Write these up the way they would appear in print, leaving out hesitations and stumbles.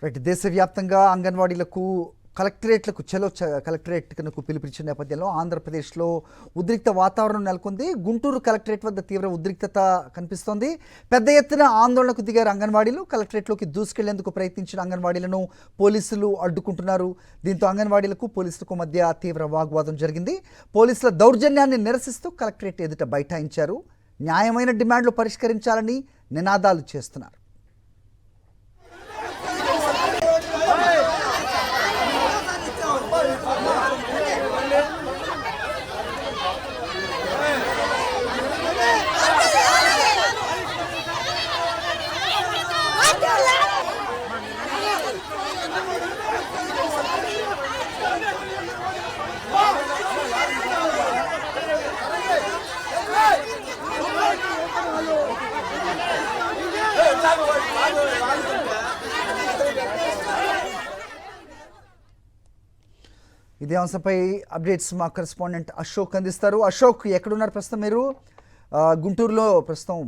Right. దేశవ్యాప్తంగా అంగన్వాడీలకు కలెక్టరేట్లకు కలెక్టరేట్లకు పిలుపునిచ్చిన నేపథ్యంలో ఆంధ్రప్రదేశ్లో ఉద్రిక్త వాతావరణం నెలకొంది. గుంటూరు కలెక్టరేట్ వద్ద తీవ్ర ఉద్రిక్తత కనిపిస్తోంది. పెద్ద ఎత్తున ఆందోళనకు దిగారు అంగన్వాడీలు. కలెక్టరేట్లోకి దూసుకెళ్లేందుకు ప్రయత్నించిన అంగన్వాడీలను పోలీసులు అడ్డుకుంటున్నారు. దీంతో అంగన్వాడీలకు పోలీసులకు మధ్య తీవ్ర వాగ్వాదం జరిగింది. పోలీసుల దౌర్జన్యాన్ని నిరసిస్తూ కలెక్టరేట్ ఎదుట బైఠాయించారు. న్యాయమైన డిమాండ్లు పరిష్కరించాలని నినాదాలు చేస్తున్నారు. ఇదే అంశంపై అప్డేట్స్ మా కరెస్పాండెంట్ అశోక్ అందిస్తారు. అశోక్, ఎక్కడున్నారు ప్రస్తుతం మీరు? గుంటూరులో ప్రస్తుతం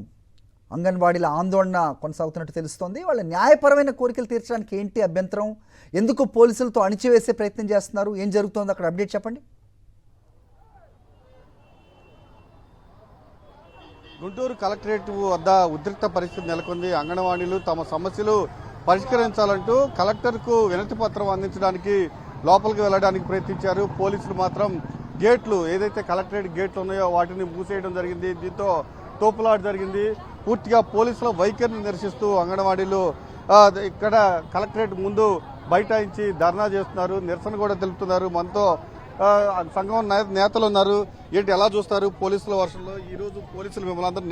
అంగన్వాడీల ఆందోళన కొనసాగుతున్నట్టు తెలుస్తోంది. వాళ్ళ న్యాయపరమైన కోరికలు తీర్చడానికి ఏంటి అభ్యంతరం? ఎందుకు పోలీసులతో అణిచివేసే ప్రయత్నం చేస్తున్నారు? ఏం జరుగుతోంది అక్కడ? అప్డేట్ చెప్పండి. గుంటూరు కలెక్టరేట్ వద్ద ఉద్రిక్త పరిస్థితి నెలకొంది. అంగన్వాడీలు తమ సమస్యలు పరిష్కరించాలంటూ కలెక్టర్కు వినతి పత్రం అందించడానికి లోపలికి వెళ్లడానికి ప్రయత్నించారు. పోలీసులు మాత్రం గేట్లు, ఏదైతే కలెక్టరేట్ గేట్లు ఉన్నాయో వాటిని మూసేయడం జరిగింది. దీంతో తోపులాట జరిగింది. పూర్తిగా పోలీసుల వైఖరిని నిరసిస్తూ అంగన్వాడీలు ఇక్కడ కలెక్టరేట్ ముందు బైఠాయించి ధర్నా చేస్తున్నారు, నిరసన కూడా తెలుపుతున్నారు. మనతో సంఘం నేతలు ఉన్నారు. ఏంటి, ఎలా చూస్తారు పోలీసుల వర్షంలో? ఈ రోజు పోలీసులు మిమ్మల్ని అందరూ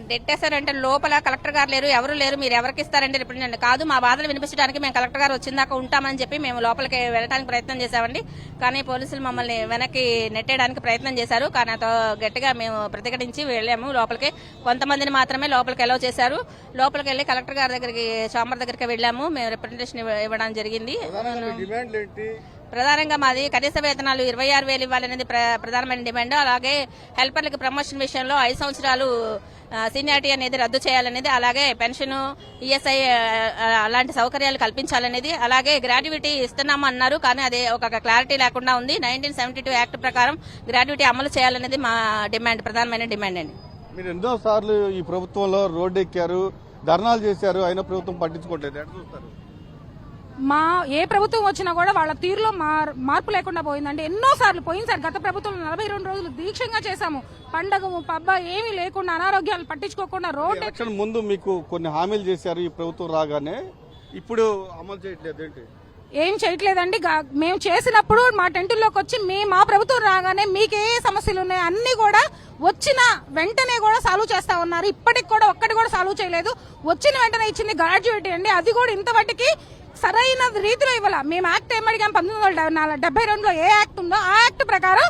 నెట్టేశారంటే లోపల కలెక్టర్ గారు లేరు, ఎవరు లేరు, మీరు ఎవరికి ఇస్తారంటే రిప్రజెంట్ కాదు, మా బాధలు వినిపించడానికి మేము కలెక్టర్ గారు వచ్చిందాక ఉంటామని చెప్పి మేము లోపలికి వెళ్ళడానికి ప్రయత్నం చేశామండి. కానీ పోలీసులు మమ్మల్ని వెనక్కి నెట్టేయడానికి ప్రయత్నం చేశారు. కానీ గట్టిగా మేము ప్రతిఘటించి వెళ్ళాము లోపలికి. కొంతమందిని మాత్రమే లోపలికి అలౌ చేశారు. లోపలికి వెళ్లి కలెక్టర్ గారి దగ్గరికి, చాంబర్ దగ్గరికి వెళ్ళాము. మేము రిప్రజెంటేషన్ ఇవ్వడం జరిగింది. ప్రధానంగా మాది కనీస వేతనాలు 26,000 ఇవ్వాలనేది ప్రధానమైన డిమాండ్. అలాగే హెల్పర్లకు ప్రమోషన్ విషయంలో 5 సంవత్సరాలు సీనియారిటీ అనేది రద్దు చేయాలనేది, అలాగే పెన్షన్, ఈఎస్ఐ అలాంటి సౌకర్యాలు కల్పించాలనేది, అలాగే గ్రాడ్యుటీ ఇస్తున్నాము అన్నారు కానీ అది ఒక క్లారిటీ లేకుండా ఉంది. 1972 యాక్ట్ ప్రకారం గ్రాడ్యుటీ అమలు చేయాలనేది మా డిమాండ్, ప్రధానమైన డిమాండ్ అండి. మీరు ఎన్నో సార్లు ఈ ప్రభుత్వంలో రోడ్డు ఎక్కారు, ధర్నాలు చేశారు, అయినా ప్రభుత్వం పట్టించుకోవట్లేదు. ఎట్లా చూస్తారు? ఏ ప్రభుత్వం వచ్చినా కూడా వాళ్ళ తీరులో మార్పు లేకుండా పోయిందండి. ఎన్నోసార్లు పోయినసారి గత ప్రభుత్వంలో 42 రోజులు దీక్షంగా చేశాము. పండగ పబ్బ ఏమీ లేకుండా, అనారోగ్యాలు పట్టించుకోకుండా రోడ్డు. ఎలక్షన్ ముందు మీకు కొన్ని హామీలు చేశారు ఈ ప్రభుత్వం రాగానే, ఇప్పుడు అమలు చేయట్లేదు. ఏంటి? ఏం చేయట్లేదండి. మేము చేసినప్పుడు మా టెంటుల్లోకి వచ్చి మా ప్రభుత్వం రాగానే మీకు ఏ సమస్యలు ఉన్నాయో అన్ని కూడా వచ్చిన వెంటనే కూడా సాల్వ్ చేస్తా ఉన్నారు. ఇప్పటికి కూడా ఒక్కటి కూడా సాల్వ్ చేయలేదు. వచ్చిన వెంటనే ఇచ్చింది గ్రాడ్యుయేటీ అండి, అది కూడా ఇంతవరకు సరైన రీతిలో ఇవ్వాల. మేము యాక్ట్ ఏం అడిగాం, 1972లో ఏ యాక్ట్ ఉందో ఆ యాక్ట్ ప్రకారం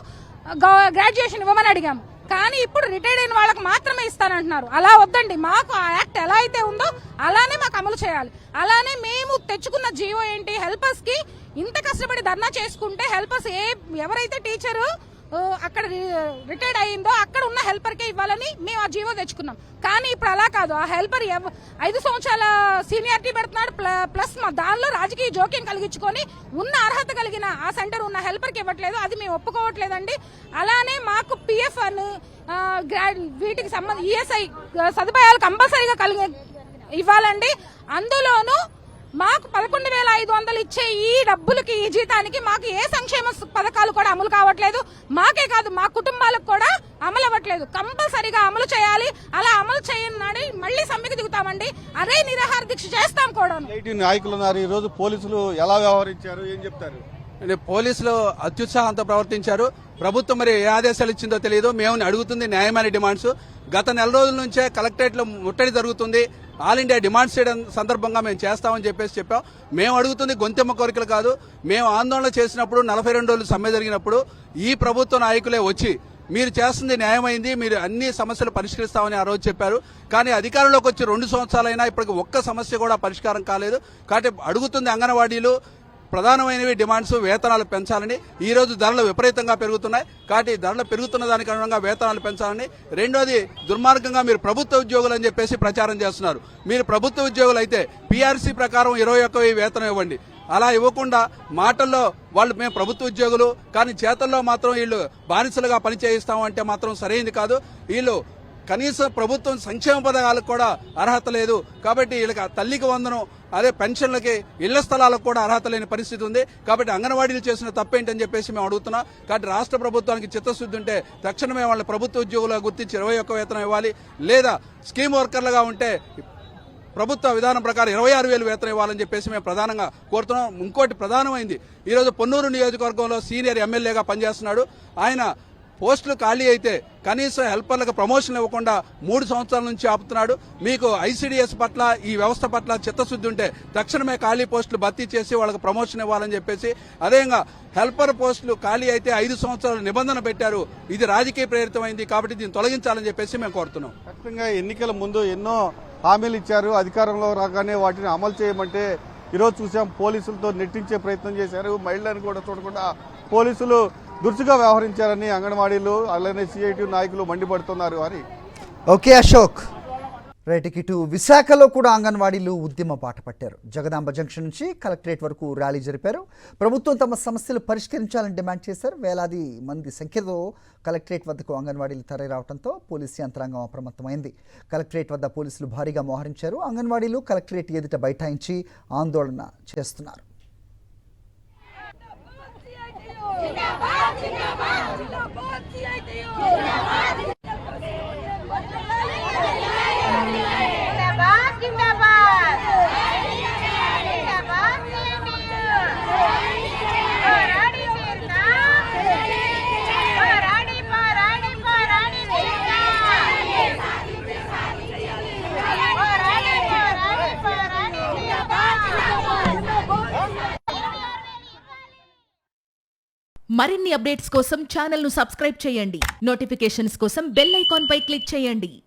గ్రాడ్యుయేషన్ ఇవ్వమని అడిగాము. కానీ ఇప్పుడు రిటైర్డ్ అయిన వాళ్ళకి మాత్రమే ఇస్తానంటున్నారు. అలా వద్దండి, మాకు ఆ యాక్ట్ ఎలా అయితే ఉందో అలానే మాకు అమలు చేయాలి. అలానే మేము తెచ్చుకున్న జీవో ఏంటి, హెల్పర్స్ కి ఇంత కష్టపడి ధర్నా చేసుకుంటే హెల్పర్స్ ఎవరైతే టీచరు అక్కడ రిటైర్డ్ అయ్యిందో అక్కడ ఉన్న హెల్పర్ కే ఇవ్వాలని మేము ఆ జీవో తెచ్చుకున్నాం. కానీ ఇప్పుడు అలా కాదు. ఆ హెల్పర్ 5 సంవత్సరాల సీనియారిటీ పెడుతున్నాడు, ప్లస్ దానిలో రాజకీయ జోక్యం కలిగించుకొని ఉన్న అర్హత కలిగిన ఆ సెంటర్ ఉన్న హెల్పర్ కి ఇవ్వట్లేదు. అది మేము ఒప్పుకోవట్లేదండి. అలానే మాకు పిఎఫ్ అని వీటికి సంబంధించి ఈఎస్ఐ సదుపాయాలు కంపల్సరీగా ఇవ్వాలండి. అందులోనూ మాకు 11,500 ఇచ్చే ఈ డబ్బులకి, ఈ జీతానికి మాకు ఏ సంక్షేమ పథకాలు కూడా అమలు కావట్లేదు. మాకే కాదు, మా కుటుంబాలకు కూడా అమలు అవ్వట్లేదు. కంపల్సరీగా అమలు చేయాలి. అలా అమలు చేయని మళ్ళీ సమ్మెకు దిగుతామండి. అదే నిరాహార దీక్ష చేస్తాం కూడా. నాయకులు ఉన్నారు. ఈ రోజు పోలీసులు ఎలా వ్యవహరించారు, ఏం చెప్తారు? పోలీసులు అత్యుత్సాహంతో ప్రవర్తించారు. ప్రభుత్వం మరి ఏ ఆదేశాలు ఇచ్చిందో తెలియదు. మేము అడుగుతుంది న్యాయమైన డిమాండ్స్. గత నెల రోజుల నుంచే కలెక్టరేట్ లో ముట్టడి జరుగుతుంది. ఆల్ ఇండియా డిమాండ్స్ చేయడం సందర్భంగా మేము చేస్తామని చెప్పాం. మేము అడుగుతుంది గొంతెమ్మ కోరికలు కాదు. మేము ఆందోళన చేసినప్పుడు 42 రోజులు సమ్మె జరిగినప్పుడు ఈ ప్రభుత్వ నాయకులే వచ్చి మీరు చేస్తుంది న్యాయమైంది, మీరు అన్ని సమస్యలు పరిష్కరిస్తామని ఆ రోజు చెప్పారు. కానీ అధికారంలోకి వచ్చి 2 సంవత్సరాలైనా ఇప్పటికి ఒక్క సమస్య కూడా పరిష్కారం కాలేదు. కాబట్టి అడుగుతుంది అంగన్వాడీలు ప్రధానమైనవి డిమాండ్స్ వేతనాలు పెంచాలని. ఈ రోజు ధరలు విపరీతంగా పెరుగుతున్నాయి కాబట్టి ధరలు పెరుగుతున్న దానికి అనుగుణంగా వేతనాలు పెంచాలని. రెండోది, దుర్మార్గంగా మీరు ప్రభుత్వ ఉద్యోగులు అని చెప్పేసి ప్రచారం చేస్తున్నారు. మీరు ప్రభుత్వ ఉద్యోగులు అయితే పీఆర్సీ ప్రకారం 21,000 వేతనం ఇవ్వండి. అలా ఇవ్వకుండా మాటల్లో వాళ్ళు మేము ప్రభుత్వ ఉద్యోగులు కానీ చేతల్లో మాత్రం వీళ్ళు బానిసలుగా పనిచేయిస్తామంటే మాత్రం సరైనది కాదు. వీళ్ళు కనీసం ప్రభుత్వం సంక్షేమ పథకాలకు కూడా అర్హత లేదు కాబట్టి వీళ్ళకి తల్లికి వందనం అదే పెన్షన్లకి ఇళ్ల స్థలాలకు కూడా అర్హత లేని పరిస్థితి ఉంది. కాబట్టి అంగన్వాడీలు చేసిన తప్పేంటని చెప్పేసి మేము అడుగుతున్నాం. కాబట్టి రాష్ట్ర ప్రభుత్వానికి చిత్తశుద్ధి ఉంటే తక్షణమే వాళ్ళ ప్రభుత్వ ఉద్యోగులుగా గుర్తించి 21 వేతనం ఇవ్వాలి. లేదా స్కీమ్ వర్కర్లుగా ఉంటే ప్రభుత్వ విధానం ప్రకారం 26,000 వేతనం ఇవ్వాలని చెప్పేసి మేము ప్రధానంగా కోరుతున్నాం. ఇంకోటి ప్రధానమైంది, ఈరోజు పొన్నూరు నియోజకవర్గంలో సీనియర్ ఎమ్మెల్యేగా పనిచేస్తున్నాడు. ఆయన పోస్టులు ఖాళీ అయితే కనీసం హెల్పర్లకు ప్రమోషన్ ఇవ్వకుండా 3 సంవత్సరాల నుంచి ఆపుతున్నాడు. మీకు ఐసీడీఎస్ పట్ల ఈ వ్యవస్థ పట్ల చిత్తశుద్ధి ఉంటే తక్షణమే ఖాళీ పోస్టులు భర్తీ చేసి వాళ్ళకి ప్రమోషన్ ఇవ్వాలని చెప్పేసి, అదేవిధంగా హెల్పర్ పోస్టులు ఖాళీ అయితే 5 సంవత్సరాల నిబంధన పెట్టారు. ఇది రాజకీయ ప్రేరితమైంది కాబట్టి దీన్ని తొలగించాలని చెప్పేసి మేము కోరుతున్నాం. ఖచ్చితంగా ఎన్నికల ముందు ఎన్నో హామీలు ఇచ్చారు. అధికారంలో రాగానే వాటిని అమలు చేయమంటే ఈరోజు చూసాం పోలీసులతో నెట్టించే ప్రయత్నం చేశారు. మహిళలను కూడా చూడకుండా పోలీసులు దురుసుగా వ్యవహరించారని అంగన్వాడీలు అలానే సిఐటి నాయకులు మండిపడుతున్నారు. అని ఓకే అశోక్, రైట్. ఇటు విశాఖలో కూడా అంగన్వాడీలు ఉద్యమ బాట పట్టారు. జగదాంబ జంక్షన్ నుంచి కలెక్టరేట్ వరకు ర్యాలీ జరిపారు. ప్రభుత్వం తమ సమస్యలు పరిష్కరించాలని డిమాండ్ చేశారు. వేలాది మంది సంఖ్యలో కలెక్టరేట్ వద్దకు అంగన్వాడీలు తరలి రావడంతో పోలీసు యంత్రాంగం అప్రమత్తమైంది. కలెక్టరేట్ వద్ద పోలీసులు భారీగా మోహరించారు. అంగన్వాడీలు కలెక్టరేట్ ఎదుట బైఠాయించి ఆందోళన చేస్తున్నారు. మరిన్ని అప్డేట్స్ కోసం ఛానల్ ను సబ్స్క్రైబ్ చేయండి. నోటిఫికేషన్స్ కోసం బెల్ ఐకాన్ పై క్లిక్ చేయండి.